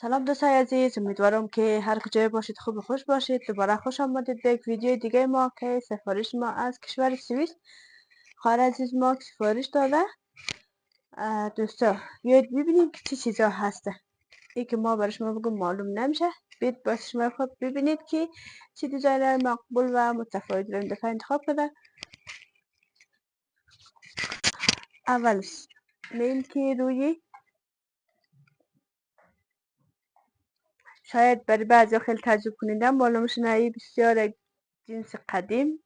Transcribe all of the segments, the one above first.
سلام دوستای عزیز، امیدوارم که هر کجای باشید خوب و خوش باشید. دوباره خوش آمدید به یک ویدیو دیگه ما که سفارش ما از کشور سوئیس خواهر عزیز ما که سفارش داده. دوستا بیاید ببینیم که چه چیزا هسته. ای که ما برای شما بگم معلوم نمیشه. بیاید با شما خود ببینید که چه دیزاینر مقبول و متفاوت رو این دفعه انتخاب کرده. اولش میل که روی شاید برای بعضی خیلی تعجب کننده معلومش نه، بسیار جنس قدیم،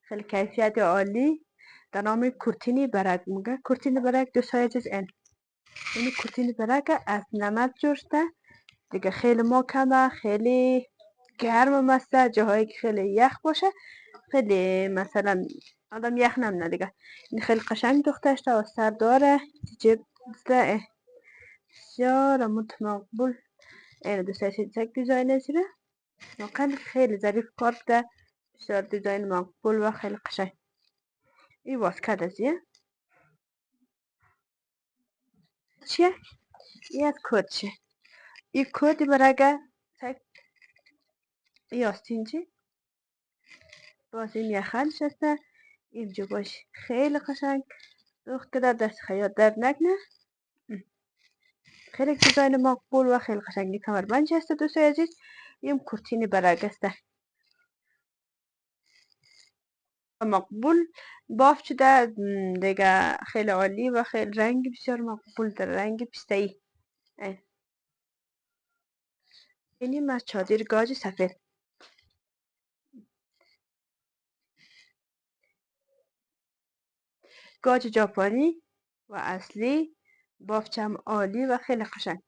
خیلی کیفیت عالی، در نام کورتینی برگ میگه. کورتینی برگ دوستای عزیز این کورتینی برگ از نمد جور شده دیگه. خیلی محکمه، خیلی گرم مسته، جاهایی که خیلی یخ باشه خیلی مثلا آدم یخ نمونه دیگه. این خیلی قشنگ دوخته شده و سر داره جیب ده بسیار مقبول. این دوستای عزیز یک دیزاین زیره واقعا خیلی ظریف کار کرده، بسیار دیزاین مقبول و خیلی قشنگ. این واسکت ازیه چیه؟ این از کد چیه؟ این کدی برای این آستینچی باز این یخن شسته. این جوباش خیلی قشنگ دوخت که در دست خیاط درد نکنه. خیلی دیزاین مقبول و خیلی قشنگی کمربند هسته دوستای عزیز. این کورتینی برگ هسته مقبول بافت شده دیگه، خیلی عالی و خیلی رنگ بسیار مقبول در رنگ پسته‌ای. این از چادر گاج سفید، گاج ژاپنی و اصلی، بافتم عالی و خیلی قشنگ.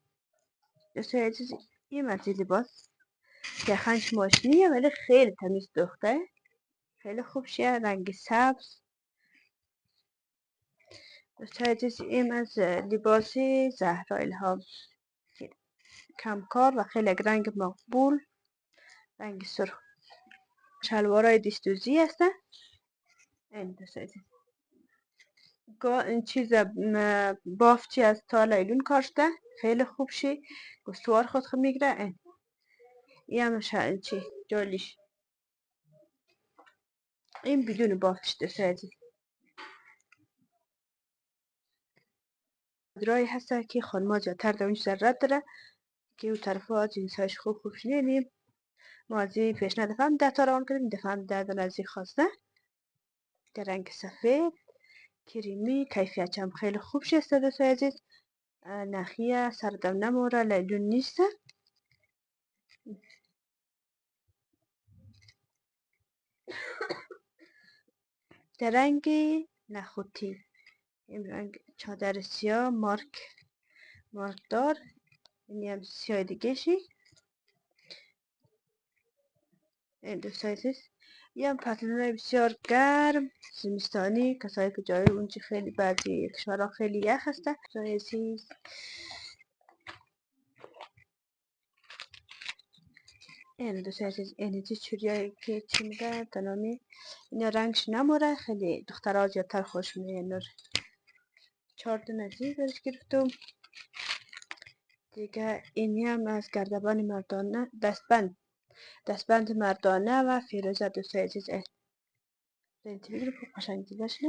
دوستای عزیز این از لباس که خنش ماشینیه ولی خیلی تمیز دوخته، خیلی خوب شه، رنگ سبز. دوستای عزیز این از لباس زهرا الهام، کمکار و خیلی رنگ مقبول، رنگ سرخ. شلوارای دستوزی هسته. این دوستای عزیز این چیز بافتی از تا لیلون کاشته خیلی خوب شی، گستوار خود میگیره. این هم چی جالیش این بدون بافتش دوستای عزیز. درایی هسته که خانما زیادتر دوینش ضرورت داره که او طرف ها جنسایش خوب شنیدیم. ما از این پیشنه دفعه هم 10 تا روان کردیم، دفعه هم 10 دانه از این خواسته در رنگ سفید کریمی، کیفیت هم خیلی خوب شسته دوستای عزیز. نخیه سردم نموره، لیلون نیسته. در رنگ نخوتی، این رنگ چادر سیاه مارک دار. این هم سیاه دیگه شی. این دوستای عزیز یه هم پتلون بسیار گرم زمستانی، کسایی که جای اونچه خیلی بعضی کشورها خیلی یخ هسته. دوستای عزیز این دوستای عزیز این چوریایی که چی میگه تنامی اینا رنگش نموره، خیلی دخترها زیادتر خوش میگه. 4 نزی برش گرفتم دیگه. اینی هم از گردبان مردانه، دستبند مردانه و فیروزه دوستای عزیز. این تیوی رو خوب قشنگ دیدش نه.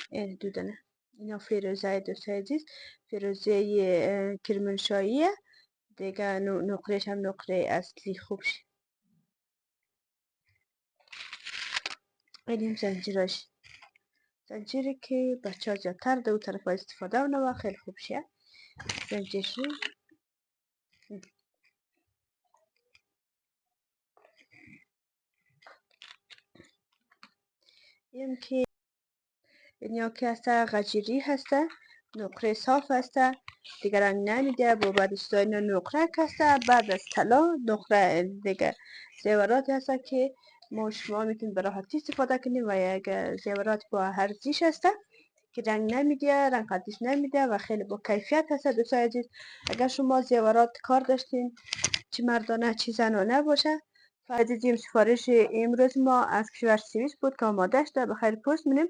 این دودنه اینا فیروزه دوستای عزیز، فیروزه کرمانشاهیه دیگه. نقرهش هم نقره اصلی خوب شد. این زنجیراش زنجیری که بچه ها زیادتر دو طرف استفاده و خیلی خوب شه زنجیرشی. این که اینیا که هسته غجیری هسته، نقره صاف هسته دیگه، رنگ نمیده. با بعد استایل نقره هسته، بعد از طلا نقره دیگه زیورات هسته که ما شما میتونید به راحتی استفاده کنید و یک زیورات با ارزش هسته که رنگ نمیده، رنگ قدش نمیده و خیلی با کیفیت هسته دوستای عزیز. اگر شما زیورات کار داشتین چه مردانه چه زنانه باشه، عزیزیم سفارش امروز ما از کشور سوئیس بود که آماده شده. بخیر پست می‌نیم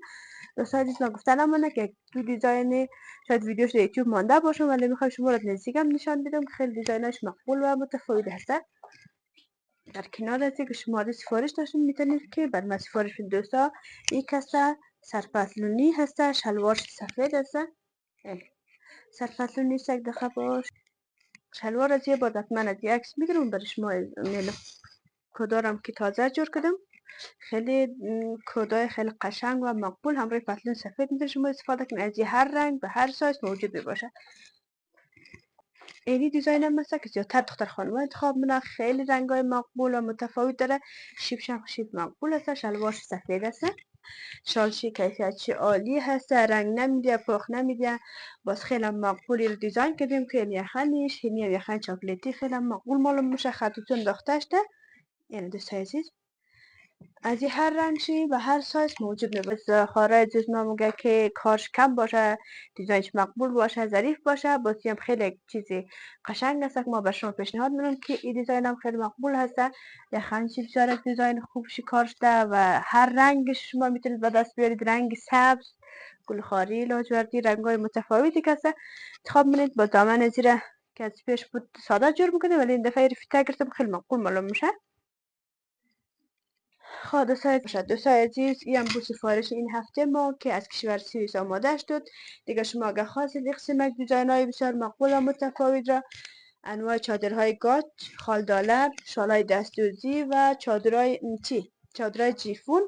دوستان عزیز، من گفتن نمونه که تو دیزاین شاید ویدیوش در یوتیوب مانده باشم، ولی میخوام شما را نزدیکم نشان بدم که خیلی دیزاینش مقبول و متفاوت هست. در کنار از که شماره سفارش داشتین میتونید که بر من سفارش بدید دوستا. یک هسته سرپتلونی هسته، شلوارش سفید هسته، سرپتلونی یک دقیقه باش. شلوار از یه بار حتما از یه عکس میگیرم برای شما میلم. کدارم که تازه جور کردم، خیلی کدای خیلی قشنگ و مقبول همراه پتلون سفید میتونید شما استفاده کنید. از هر رنگ به هر سایز موجود باشه. اینی دیزاین هم مثل که زیادتر دختر خانم انتخاب منه. خیلی رنگای مقبول و متفاوت داره. شیب مقبول است. شلوارش سفید است. شالشی کیفیتش عالی هست، رنگ نمیده، پخ نمیده. باز خیلی مقبولی رو دیزاین کردیم که این یخنش، این یخن چاکلیتی خیلی مقبول معلوم میشه. خطوطون داختهش ده. یعنی دوست عزیز از هر رنگشی و هر سایز موجود میباشه. خارج از نامگه که کارش کم باشه، دیزاینش مقبول باشه، ظریف باشه، باز هم خیلی چیزی قشنگ است که ما به شما پیشنهاد میدم که این دیزاین هم خیلی مقبول هست. یخنشی بسیار دیزاین خوب کارش ده و هر رنگش شما میتونید به دست بیارید. رنگ سبز، گلخاری، لاجوردی، رنگای متفاوتی که هست انتخاب منید. با دامن زیره که از پیش بود ساده جور میکنه، ولی این دفعه رفیته گرفتم خیلی مقبول معلوم میشه. خب دوستای عزیز، این هم بود سفارش این هفته ما که از کشور سوئیس آماده شد. دیگه شما اگه خواستید یک سمک دیزاین های بسیار مقبول و متفاوت را، انواع چادرهای گاچ، خال دالر، شالای دستوزی و چادرهای جیفون،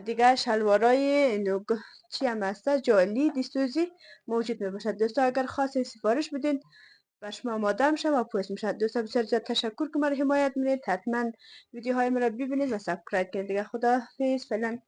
دیگه شلوارای چی هم هسته جالی دستوزی موجود می باشد. دوستا اگر خواستید سفارش بدین و شما آماده میشه و پوست میشه. دوستا بسیار زیاد تشکر که مرا حمایت میکنید. حتما ویدیوهای مرا ببینید و سابسکرایب کنید. دیگه خداحافظ فعلا.